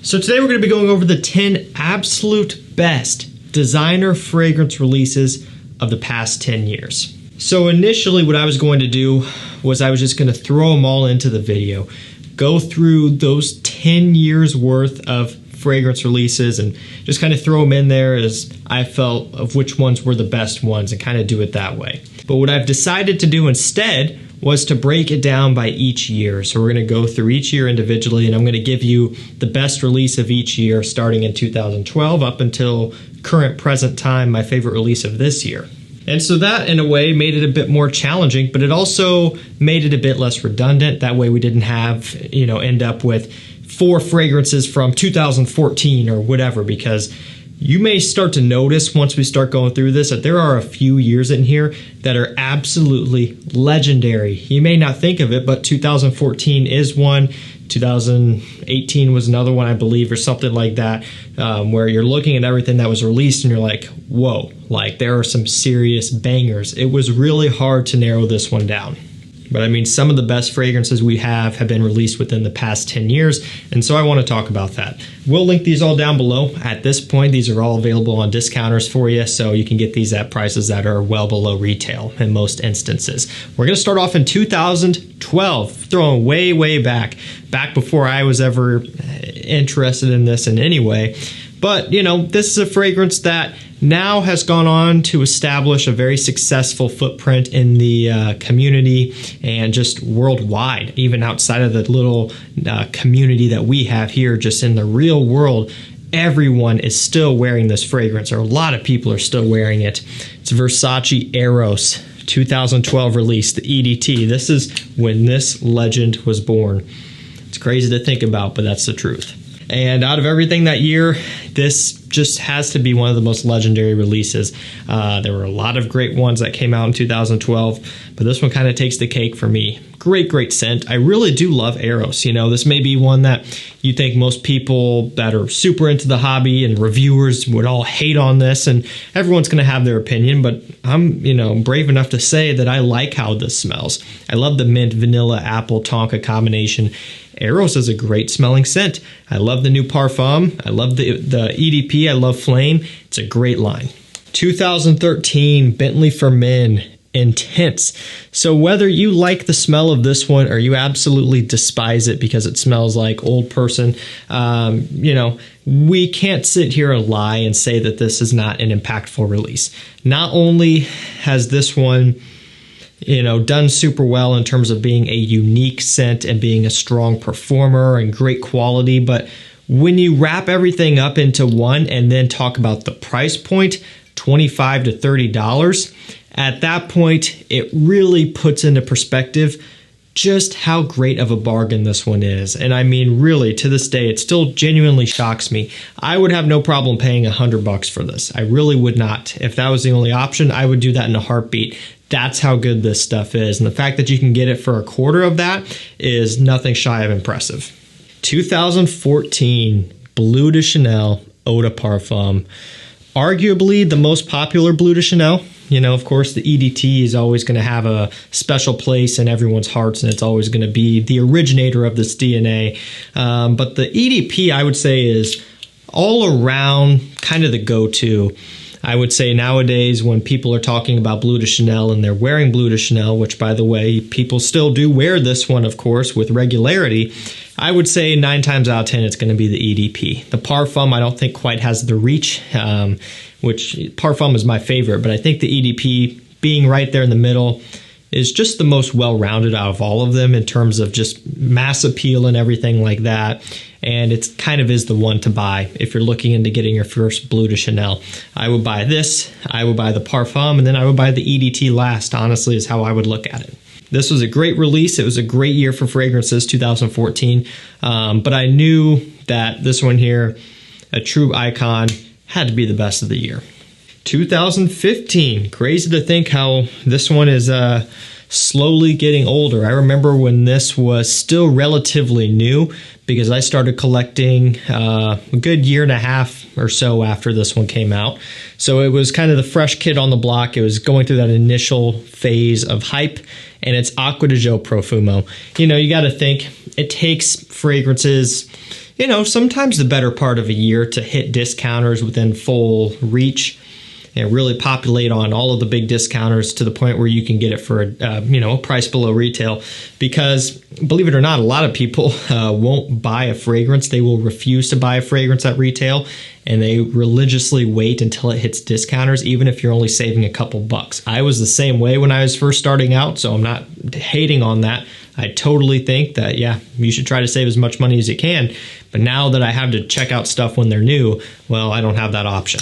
So today we're going to be going over the 10 absolute best designer fragrance releases of the past 10 years. So initially what I was going to do was I was just going to throw them all into the video, go through those 10 years worth of fragrance releases and just kind of throw them in there as I felt of which ones were the best ones and kind of do it that way. But what I've decided to do instead was to break it down by each year. So we're going to go through each year individually, and I'm going to give you the best release of each year starting in 2012 up until current present time, my favorite release of this year. And so that in a way made it a bit more challenging, but it also made it a bit less redundant. That way we didn't have, end up with 4 fragrances from 2014 or whatever, because you may start to notice once we start going through this that there are a few years in here that are absolutely legendary. You may not think of it, but 2014 is one. 2018 was another one, I believe, or something like that, where you're looking at everything that was released and you're like, whoa, like there are some serious bangers. It was really hard to narrow this one down. But I mean, some of the best fragrances we have been released within the past 10 years, and so I want to talk about that. We'll link these all down below. At this point, these are all available on discounters for you, so you can get these at prices that are well below retail in most instances. We're going to start off in 2012, throwing way back before I was ever interested in this in any way. But, this is a fragrance that now has gone on to establish a very successful footprint in the community and just worldwide, even outside of the little community that we have here, just in the real world. Everyone is still wearing this fragrance, or a lot of people are still wearing it. It's Versace EROS 2012 release, the EDT. This is when this legend was born. It's crazy to think about, but that's the truth. And out of everything that year, this just has to be one of the most legendary releases. There were a lot of great ones that came out in 2012, but this one kind of takes the cake for me. Great scent. I really do love EROS. This may be one that you think most people that are super into the hobby and reviewers would all hate on this, and everyone's going to have their opinion, but I'm, brave enough to say that I like how this smells. I love the mint, vanilla, apple, tonka combination. EROS is a great smelling scent. I love the new PARFUM. I love the EDP. I love Flame. It's a great line. 2013 Bentley for Men Intense. So whether you like the smell of this one or you absolutely despise it because it smells like old person, we can't sit here and lie and say that this is not an impactful release. Not only has this one done super well in terms of being a unique scent and being a strong performer and great quality, but when you wrap everything up into one and then talk about the price point, $25 to $30, at that point, it really puts into perspective just how great of a bargain this one is. And I mean, really, to this day, it still genuinely shocks me. I would have no problem paying $100 for this. I really would not. If that was the only option, I would do that in a heartbeat. That's how good this stuff is. And the fact that you can get it for a quarter of that is nothing shy of impressive. 2014 Bleu de Chanel Eau de Parfum. Arguably the most popular Bleu de Chanel. Of course, the EDT is always going to have a special place in everyone's hearts, and it's always going to be the originator of this DNA. But the EDP, I would say, is all around kind of the go-to. I would say nowadays when people are talking about Bleu de Chanel and they're wearing Bleu de Chanel, which, by the way, people still do wear this one, of course, with regularity, I would say 9 times out of 10 it's going to be the EDP. The Parfum I don't think quite has the reach, which Parfum is my favorite, but I think the EDP being right there in the middle is just the most well-rounded out of all of them in terms of just mass appeal and everything like that. And it kind of is the one to buy if you're looking into getting your first Bleu de Chanel. I would buy this, I would buy the Parfum, and then I would buy the EDT last, honestly, is how I would look at it. This was a great release. It was a great year for fragrances, 2014. But I knew that this one here, a true icon, had to be the best of the year. 2015. Crazy to think how this one is slowly getting older. I remember when this was still relatively new because I started collecting a good year and a half or so after this one came out. So it was kind of the fresh kid on the block. It was going through that initial phase of hype, and it's Acqua di Gio Profumo. You know, you got to think it takes fragrances, you know, sometimes the better part of a year to hit discounters within full reach and really populate on all of the big discounters to the point where you can get it for you know, a price below retail. Because believe it or not, a lot of people won't buy a fragrance. They will refuse to buy a fragrance at retail, and they religiously wait until it hits discounters, even if you're only saving a couple bucks. I was the same way when I was first starting out, so I'm not hating on that. I totally think that, yeah, you should try to save as much money as you can. But now that I have to check out stuff when they're new, well, I don't have that option.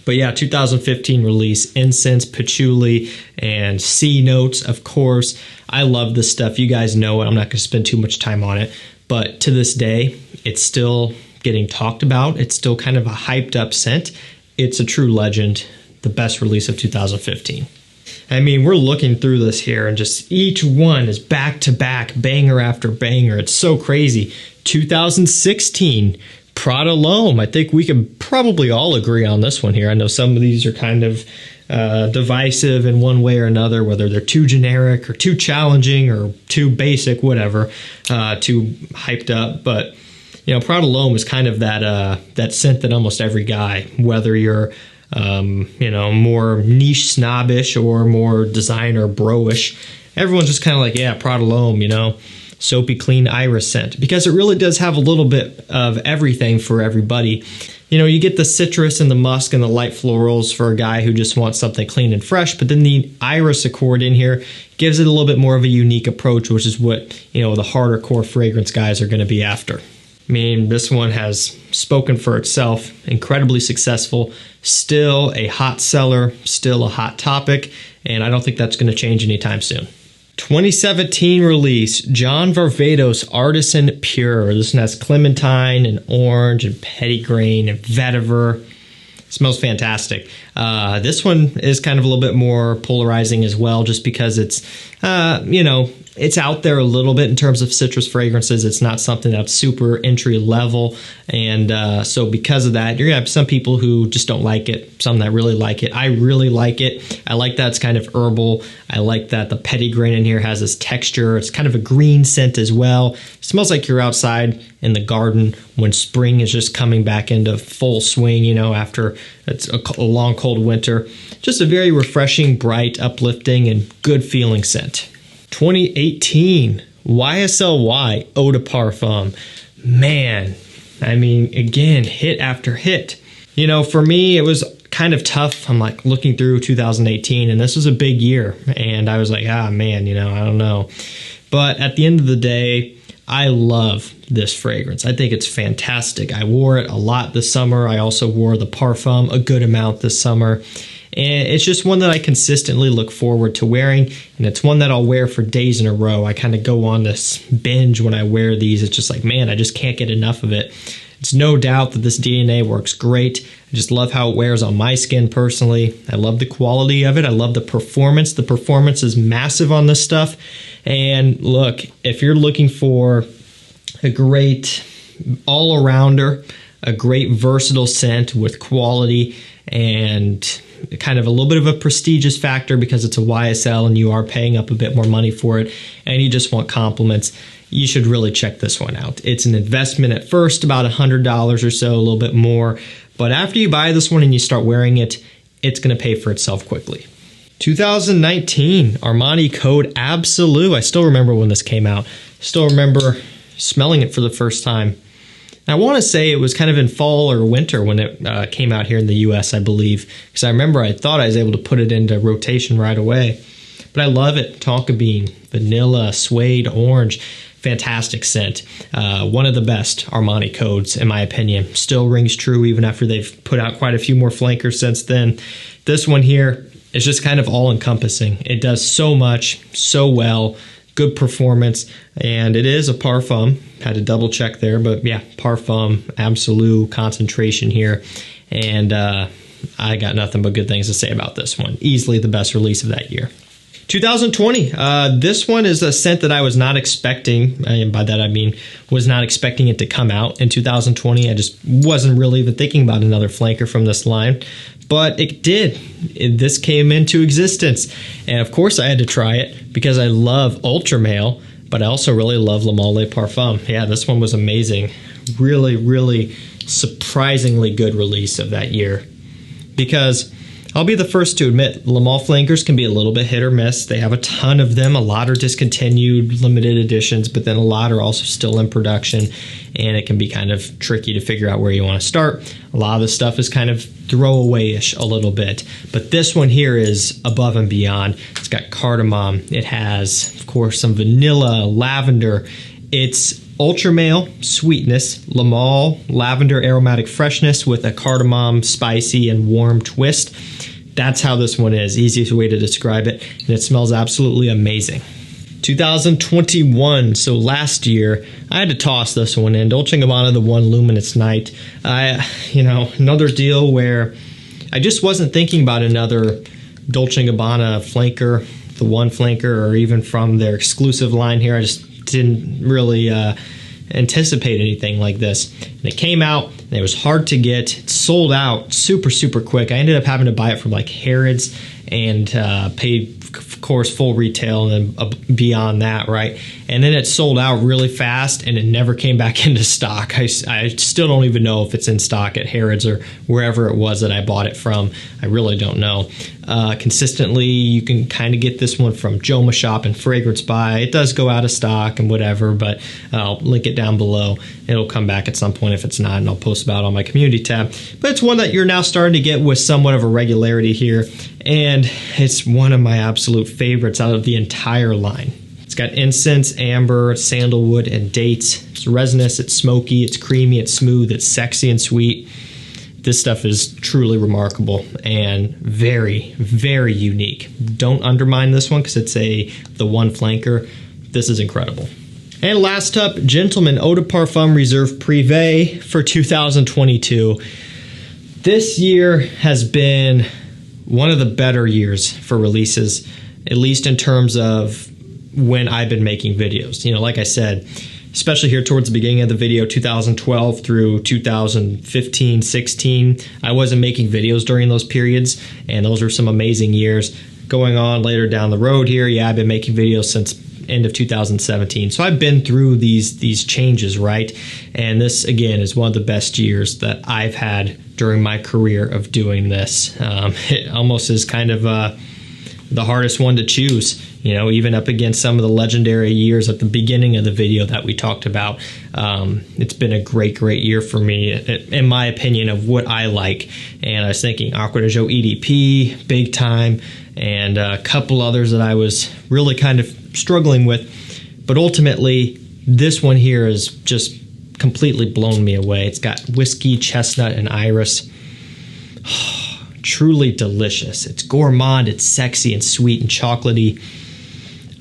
But yeah, 2015 release, incense, patchouli, and C notes, of course. I love this stuff. You guys know it. I'm not going to spend too much time on it. But to this day, it's still getting talked about. It's still kind of a hyped up scent. It's a true legend. The best release of 2015. I mean, we're looking through this here, and just each one is back to back, banger after banger. It's so crazy. 2016, Prada L'Homme. I think we could probably all agree on this one here. I know some of these are kind of divisive in one way or another, whether they're too generic or too challenging or too basic, whatever, too hyped up. But you know, Prada L'Homme is kind of that scent that almost every guy, whether you're you know, more niche snobbish or more designer bro-ish, everyone's just kind of like, yeah, Prada L'Homme, you know, soapy clean iris scent, because it really does have a little bit of everything for everybody. You know, you get the citrus and the musk and the light florals for a guy who just wants something clean and fresh, but then the iris accord in here gives it a little bit more of a unique approach, which is what, you know, the harder core fragrance guys are going to be after. I mean, this one has spoken for itself, incredibly successful, still a hot seller, still a hot topic, and I don't think that's going to change anytime soon. 2017 release, John Varvatos Artisan Pure. This one has clementine and orange and petitgrain and vetiver. Smells fantastic. This one is kind of a little bit more polarizing as well, just because it's, you know, it's out there a little bit in terms of citrus fragrances. It's not something that's super entry level. And so because of that, you're going to have some people who just don't like it, some that really like it. I really like it. I like that it's kind of herbal. I like that the petitgrain in here has this texture. It's kind of a green scent as well. It smells like you're outside in the garden when spring is just coming back into full swing, you know, after it's a long, cold winter. Just a very refreshing, bright, uplifting, and good feeling scent. 2018 YSL Eau de Parfum. Man, I mean, again, hit after hit. You know, for me, it was kind of tough. I'm like looking through 2018, and this was a big year, and I was like, ah, man, you know, I don't know. But at the end of the day, I love this fragrance. I think it's fantastic. I wore it a lot this summer. I also wore the Parfum a good amount this summer. And it's just one that I consistently look forward to wearing, and it's one that I'll wear for days in a row. I kind of go on this binge when I wear these. It's just like, man, I just can't get enough of it. It's no doubt that this DNA works great. I just love how it wears on my skin personally. I love the quality of it. I love the performance. The performance is massive on this stuff. And look, if you're looking for a great all-arounder, a great versatile scent with quality and kind of a little bit of a prestigious factor because it's a YSL and you are paying up a bit more money for it, and you just want compliments, you should really check this one out. It's an investment at first, about $100 or so, a little bit more, but after you buy this one and you start wearing it, it's going to pay for itself quickly. 2019 Armani Code ABSOLU. I still remember when this came out. Still remember smelling it for the first time. I want to say it was kind of in fall or winter when it came out here in the US, I believe, because I remember I thought I was able to put it into rotation right away. But I love it. Tonka bean, vanilla, suede, orange, fantastic scent. One of the best Armani codes, in my opinion. Still rings true even after they've put out quite a few more flankers since then. This one here is just kind of all-encompassing. It does so much, so well. Good performance, and it is a Parfum. Had to double check there, but yeah, Parfum, Absolu concentration here, and I got nothing but good things to say about this one. Easily the best release of that year. 2020, this one is a scent that I was not expecting, and by that I mean was not expecting it to come out in 2020. I just wasn't really even thinking about another flanker from this line, but it did. This came into existence, and of course I had to try it because I love Ultra Male, but I also really love Le Male Parfum. Yeah, this one was amazing. really, really surprisingly good release of that year. Because I'll be the first to admit, Le Male flankers can be a little bit hit or miss. They have a ton of them. A lot are discontinued, limited editions, but then a lot are also still in production, and it can be kind of tricky to figure out where you want to start. A lot of the stuff is kind of throwaway-ish a little bit, but this one here is above and beyond. It's got cardamom. It has, of course, some vanilla, lavender. It's ultra male sweetness, Le Male lavender aromatic freshness with a cardamom spicy and warm twist. That's how this one is. Easiest way to describe it. And it smells absolutely amazing. 2021, so last year, I had to toss this one in. Dolce & Gabbana, the One Luminous Night. Another deal where I just wasn't thinking about another Dolce & Gabbana flanker, the One flanker, or even from their exclusive line here. I just didn't really anticipate anything like this. And it came out, and it was hard to get. It sold out super, super quick. I ended up having to buy it from like Harrods and paid, of course, full retail and then beyond that, right? And then it sold out really fast, and it never came back into stock. I still don't even know if it's in stock at Harrods or wherever it was that I bought it from. I really don't know. Consistently, you can kind of get this one from Joma Shop and Fragrance By. It does go out of stock and whatever, but I'll link it down below. It'll come back at some point if it's not, and I'll post about it on my community tab. But it's one that you're now starting to get with somewhat of a regularity here, and it's one of my absolute favorites out of the entire line. It's got incense, amber, sandalwood, and dates. It's resinous, it's smoky, it's creamy, it's smooth, it's sexy and sweet. This stuff is truly remarkable and very, very unique. Don't undermine this one because it's the One flanker. This is incredible. And last up, Gentleman Eau de Parfum Reserve Privé for 2022. This year has been one of the better years for releases, at least in terms of when I've been making videos. You know, like I said, especially here towards the beginning of the video, 2012 through 2015, 16, I wasn't making videos during those periods, and those are some amazing years. Going on later down the road here, yeah, I've been making videos since end of 2017. So I've been through these changes, right? And this, again, is one of the best years that I've had during my career of doing this. It almost is kind of the hardest one to choose, you know, even up against some of the legendary years at the beginning of the video that we talked about. It's been a great, great year for me, in my opinion, of what I like. And I was thinking Acqua di Gio EDP, big time, and a couple others that I was really kind of struggling with. But ultimately, this one here is just completely blown me away. It's got whiskey, chestnut, and iris. Truly delicious. It's gourmand, it's sexy and sweet and chocolatey.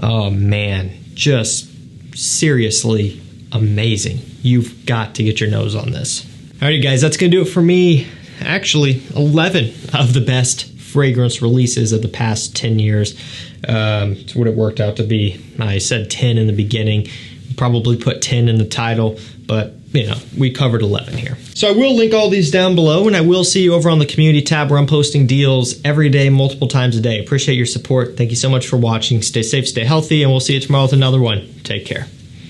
Oh man, just seriously amazing. You've got to get your nose on this. Alrighty guys, that's gonna do it for me. Actually, 11 of the best fragrance releases of the past 10 years. It's what it worked out to be. I said 10 in the beginning, probably put 10 in the title, but you know, we covered 11 here. So I will link all these down below, and I will see you over on the community tab where I'm posting deals every day, multiple times a day. Appreciate your support. Thank you so much for watching. Stay safe, stay healthy, and we'll see you tomorrow with another one. Take care.